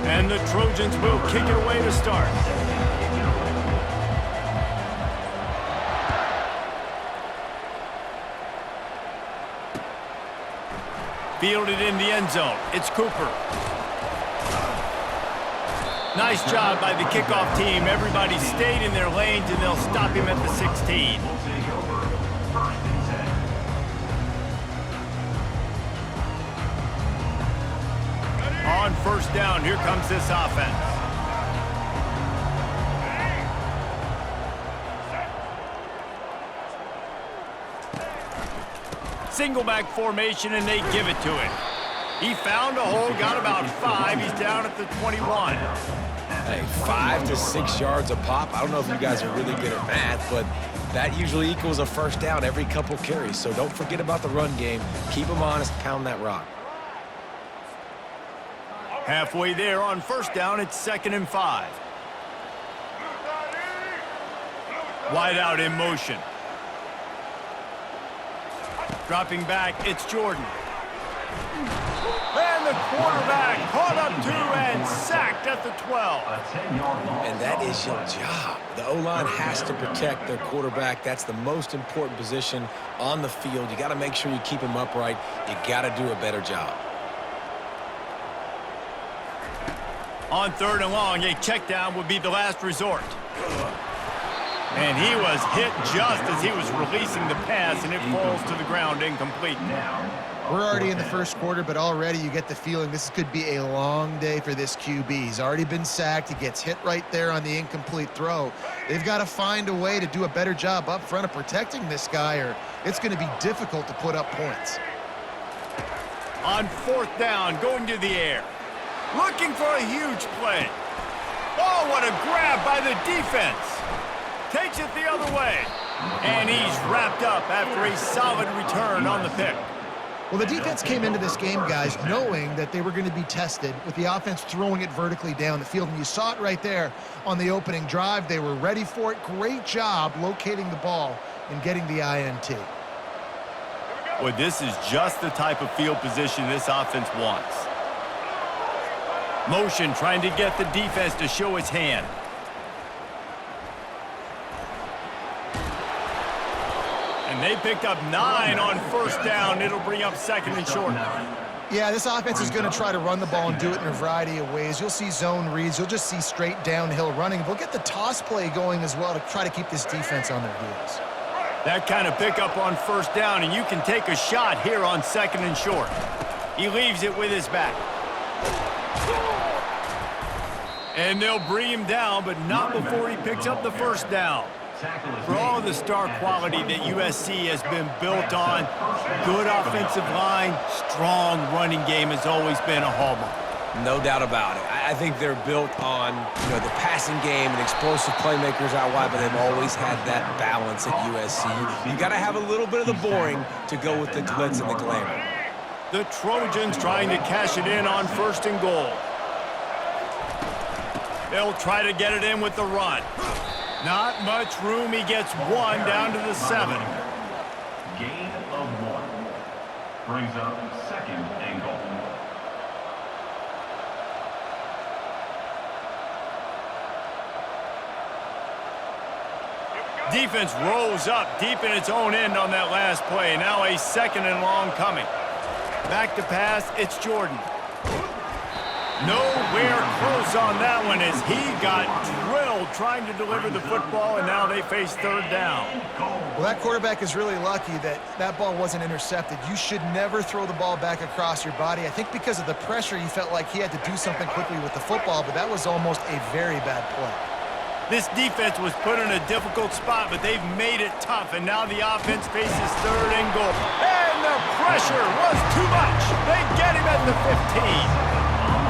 And the Trojans will kick it away to start. Fielded in the end zone. It's Cooper. Nice job by the kickoff team. Everybody stayed in their lanes, and they'll stop him at the 16. On first down, here comes this offense. Single back formation, and they give it to him. He found a hole, got about 5. He's down at the 21. Hey, 5 to 6 yards a pop. I don't know if you guys are really good at math, but that usually equals a first down every couple carries. So don't forget about the run game. Keep them honest, pound that rock. Halfway there on first down, it's 2nd and 5. Wide out in motion. Dropping back, it's Jordan. And the quarterback caught up to and sacked at the 12. And that is your job. The O-line has to protect their quarterback. That's the most important position on the field. You got to make sure you keep him upright. You got to do a better job. On 3rd and long, a check down would be the last resort. And he was hit just as he was releasing the pass, and it falls to the ground incomplete. We're already in the first quarter, but already you get the feeling this could be a long day for this QB. He's already been sacked. He gets hit right there on the incomplete throw. They've got to find a way to do a better job up front of protecting this guy, or it's going to be difficult to put up points. On 4th down, going to the air. Looking for a huge play. Oh, what a grab by the defense. Takes it the other way. And he's wrapped up after a solid return on the pick. Well, the defense came into this game, guys, knowing that they were going to be tested with the offense throwing it vertically down the field. And you saw it right there on the opening drive. They were ready for it. Great job locating the ball and getting the INT. Well, this is just the type of field position this offense wants. Motion trying to get the defense to show its hand. And they picked up 9 on first down. It'll bring up 2nd and short. Yeah, this offense is going to try to run the ball and do it in a variety of ways. You'll see zone reads. You'll just see straight downhill running. They'll get the toss play going as well to try to keep this defense on their heels. That kind of pickup on first down, and you can take a shot here on 2nd and short. He leaves it with his back. And they'll bring him down, but not before he picks up the first down. For all of the star quality that USC has been built on, good offensive line, strong running game has always been a hallmark. No doubt about it. I think they're built on, the passing game and explosive playmakers out wide, but they've always had that balance at USC. You got to have a little bit of the boring to go with the glitz and the glamour. The Trojans trying to cash it in on 1st and goal. They'll try to get it in with the run. Not much room. He gets 1 down to the 7. Gain of 1. Brings up 2nd and goal. Defense rolls up deep in its own end on that last play. Now a 2nd and long coming. Back to pass, it's Jordan. Nowhere close on that one as he got drilled trying to deliver the football, and now they face 3rd down. Well, that quarterback is really lucky that that ball wasn't intercepted. You should never throw the ball back across your body. I think because of the pressure, he felt like he had to do something quickly with the football, but that was almost a very bad play. This defense was put in a difficult spot, but they've made it tough, and now the offense faces 3rd and goal. And the pressure was too much. They get him at the 15.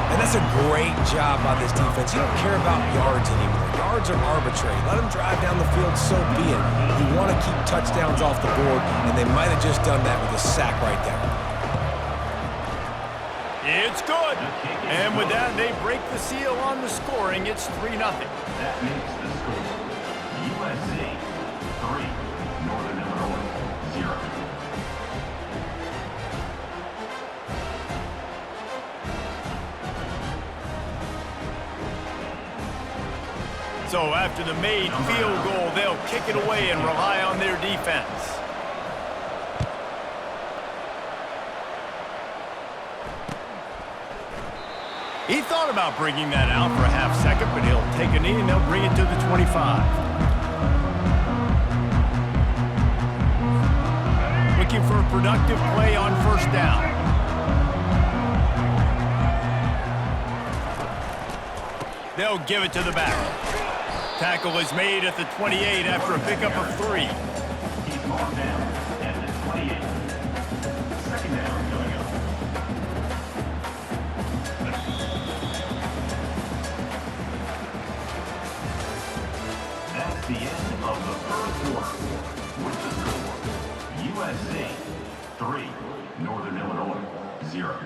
And that's a great job by this defense. You don't care about yards anymore. Yards are arbitrary. Let them drive down the field, so be it. You want to keep touchdowns off the board, and they might have just done that with a sack right there. It's good. And with that, they break the seal on the scoring. It's 3-0. That makes the score USC 3, Northern Illinois 0. So after the made field goal, they'll kick it away and rely on their defense. He thought about bringing that out for a half second, but he'll take a knee and they'll bring it to the 25. Looking for a productive play on first down. They'll give it to the back. Tackle is made at the 28 after a pickup of 3. He's marked down at the 28. Second down going up. That's the end of the third quarter. With the score, USC 3, Northern Illinois 0.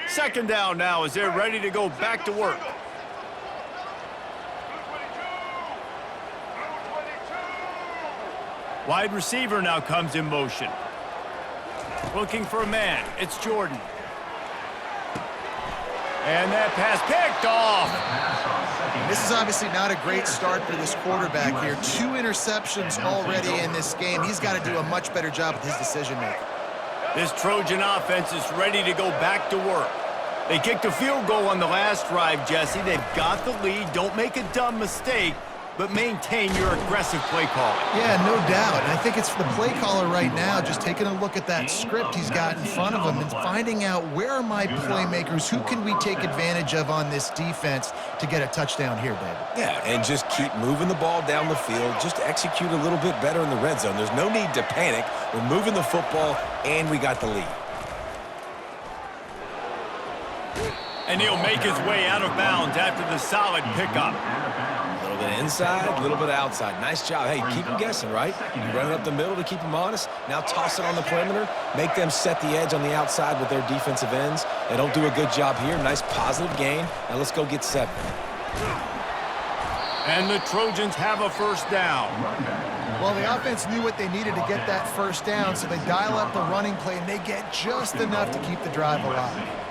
Second down now as they're ready to go back to work. Wide receiver now comes in motion. Looking for a man. It's Jordan. And that pass picked off. This is obviously not a great start for this quarterback here. 2 interceptions already in this game. He's got to do a much better job with his decision-making. This Trojan offense is ready to go back to work. They kicked a field goal on the last drive, Jesse. They've got the lead. Don't make a dumb mistake, but maintain your aggressive play calling. Yeah, no doubt. And I think it's the play caller right now just taking a look at that script he's got in front of him and finding out where are my playmakers, who can we take advantage of on this defense to get a touchdown here, David. Yeah, and just keep moving the ball down the field. Just execute a little bit better in the red zone. There's no need to panic. We're moving the football, and we got the lead. And he'll make his way out of bounds after the solid pickup. A little bit inside, a little bit outside. Nice job. Hey, keep them guessing, right? You run it up the middle to keep them honest. Now toss it on the perimeter. Make them set the edge on the outside with their defensive ends. They don't do a good job here. Nice positive gain. Now let's go get 7. And the Trojans have a first down. Well, the offense knew what they needed to get that first down, so they dial up the running play, and they get just enough to keep the drive alive.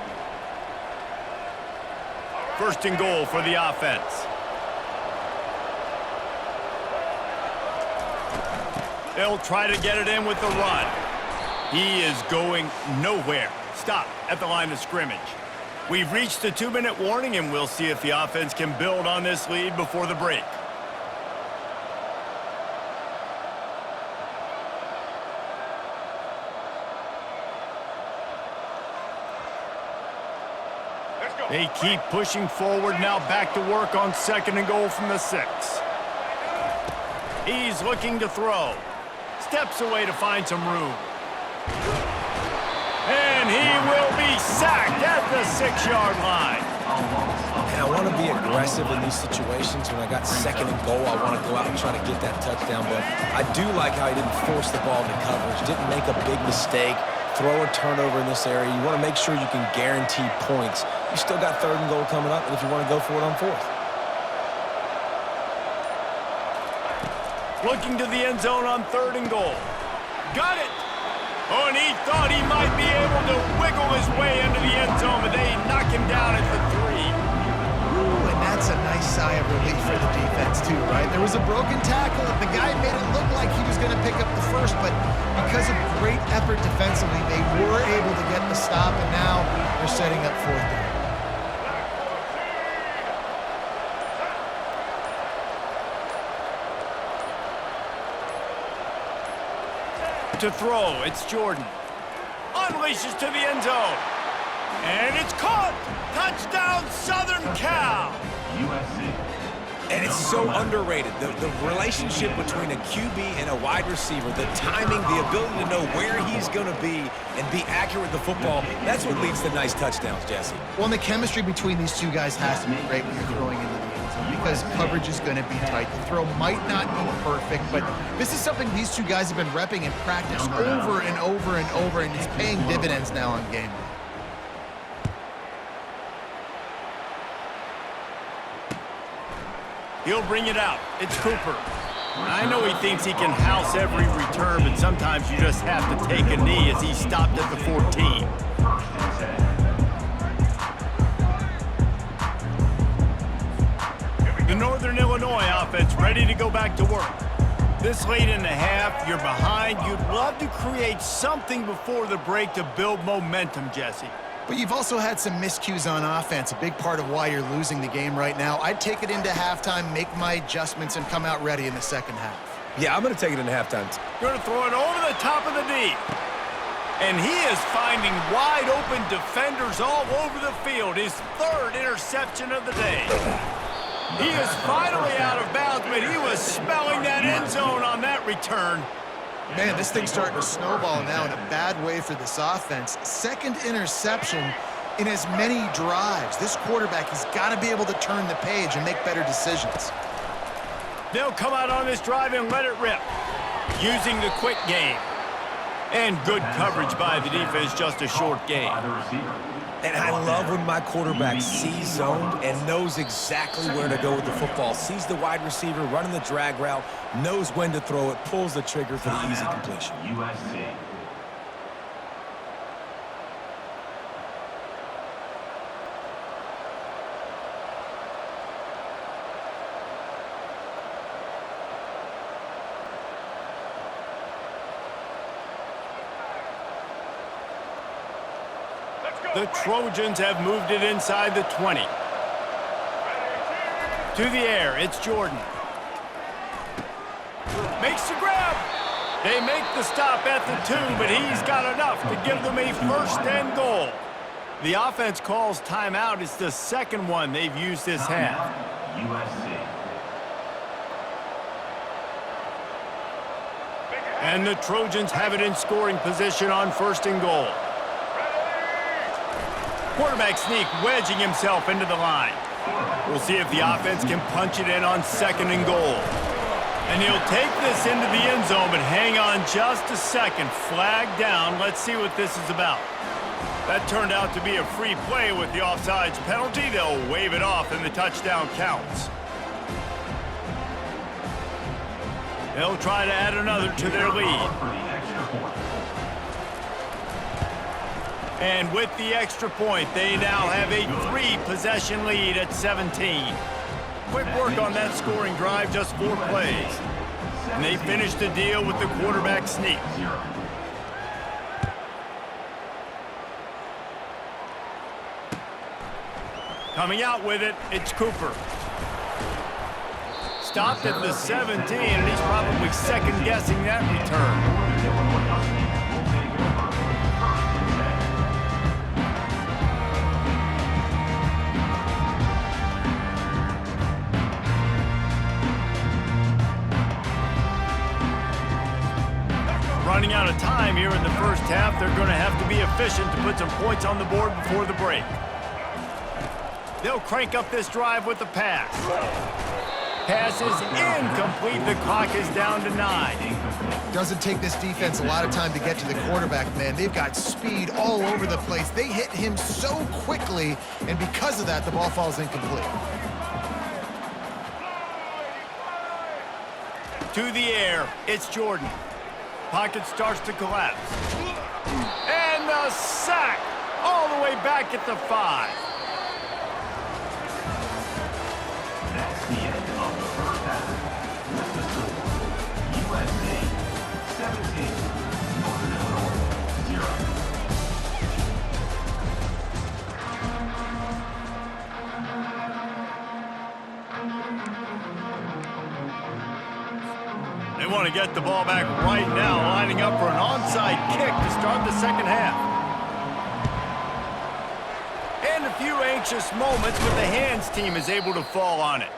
First and goal for the offense. They'll try to get it in with the run. He is going nowhere. Stop at the line of scrimmage. We've reached the 2-minute warning, and we'll see if the offense can build on this lead before the break. They keep pushing forward, now back to work on second and goal from the 6. He's looking to throw. Steps away to find some room. And he will be sacked at the 6-yard line. And I want to be aggressive in these situations. When I got second and goal, I want to go out and try to get that touchdown. But I do like how he didn't force the ball into coverage, didn't make a big mistake, throw a turnover in this area. You want to make sure you can guarantee points. You still got third and goal coming up, and if you want to go for it on fourth. Looking to the end zone on third and goal. Got it! Oh, and he thought he might be able to wiggle his way into the end zone, but they knock him down at the 3. Ooh, and that's a nice sigh of relief for the defense, too, right? There was a broken tackle. The guy made it look like he was going to pick up the first, but because of great effort defensively, they were able to get the stop, and now they're setting up fourth down. To throw, it's Jordan. Unleashes to the end zone. And it's caught! Touchdown, Southern Cal! USC. And it's so underrated. The relationship between a QB and a wide receiver, the timing, the ability to know where he's going to be and be accurate with the football, that's what leads to nice touchdowns, Jesse. Well, and the chemistry between these two guys has to be great when you're throwing into the end zone because coverage is going to be tight. The throw might not be perfect, but this is something these two guys have been repping in practice over and over and over, and it's paying dividends now on game day. He'll bring it out. It's Cooper. I know he thinks he can house every return, but sometimes you just have to take a knee as he stopped at the 14. The Northern Illinois offense ready to go back to work. This late in the half, you're behind. You'd love to create something before the break to build momentum, Jesse. But you've also had some miscues on offense, a big part of why you're losing the game right now. I'd take it into halftime, make my adjustments, and come out ready in the second half. Yeah, I'm going to take it into halftime. Going to throw it over the top of the knee. And he is finding wide open defenders all over the field. His third interception of the day. He is finally out of bounds, but he was smelling that end zone on that return. Man, this thing's starting to snowball now in a bad way for this offense. Second interception in as many drives. This quarterback has got to be able to turn the page and make better decisions. They'll come out on this drive and let it rip, using the quick game. And good coverage by the defense, just a short game. And I love when my quarterback sees zoned and knows exactly where to go with the football. Sees the wide receiver running the drag route, knows when to throw it, pulls the trigger for the easy completion. USC. The Trojans have moved it inside the 20. To the air, it's Jordan. Makes the grab. They make the stop at the 2, but he's got enough to give them a first and goal. The offense calls timeout. It's the second one they've used this half. USC. And the Trojans have it in scoring position on first and goal. Quarterback sneak, wedging himself into the line. We'll see if the offense can punch it in on second and goal. And he'll take this into the end zone, but hang on just a second. Flag down. Let's see what this is about. That turned out to be a free play with the offsides penalty. They'll wave it off and the touchdown counts. They'll try to add another to their lead. And with the extra point, they now have a 3-possession lead at 17. Quick work on that scoring drive, just 4 plays. And they finished the deal with the quarterback sneak. Coming out with it, it's Cooper. Stopped at the 17, and he's probably second-guessing that return. Running out of time here in the first half. They're going to have to be efficient to put some points on the board before the break. They'll crank up this drive with the pass. Pass is incomplete. The clock is down to 9. Doesn't take this defense a lot of time to get to the quarterback, man. They've got speed all over the place. They hit him so quickly, and because of that, the ball falls incomplete. To the air, it's Jordan. Pocket starts to collapse. And the sack all the way back at the 5. That's the end of the first half. With the score, USC 17, Northern Illinois 0. They want to get the ball back right now, lining up for an onside kick to start the second half. And a few anxious moments, but the hands team is able to fall on it.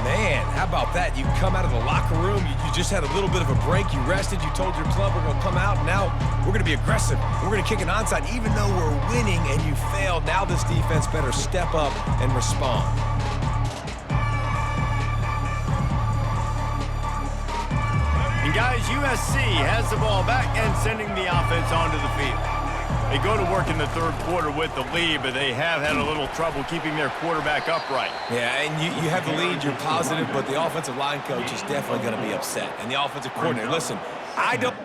Man, how about that? You come out of the locker room, you just had a little bit of a break, you rested, you told your club we're going to come out, and now we're going to be aggressive. We're going to kick an onside even though we're winning and you failed. Now this defense better step up and respond. And guys, USC has the ball back and sending the offense onto the field. They go to work in the third quarter with the lead, but they have had a little trouble keeping their quarterback upright. Yeah, and you have the lead, you're positive, but the offensive line coach is definitely going to be upset. And the offensive coordinator, listen, I don't...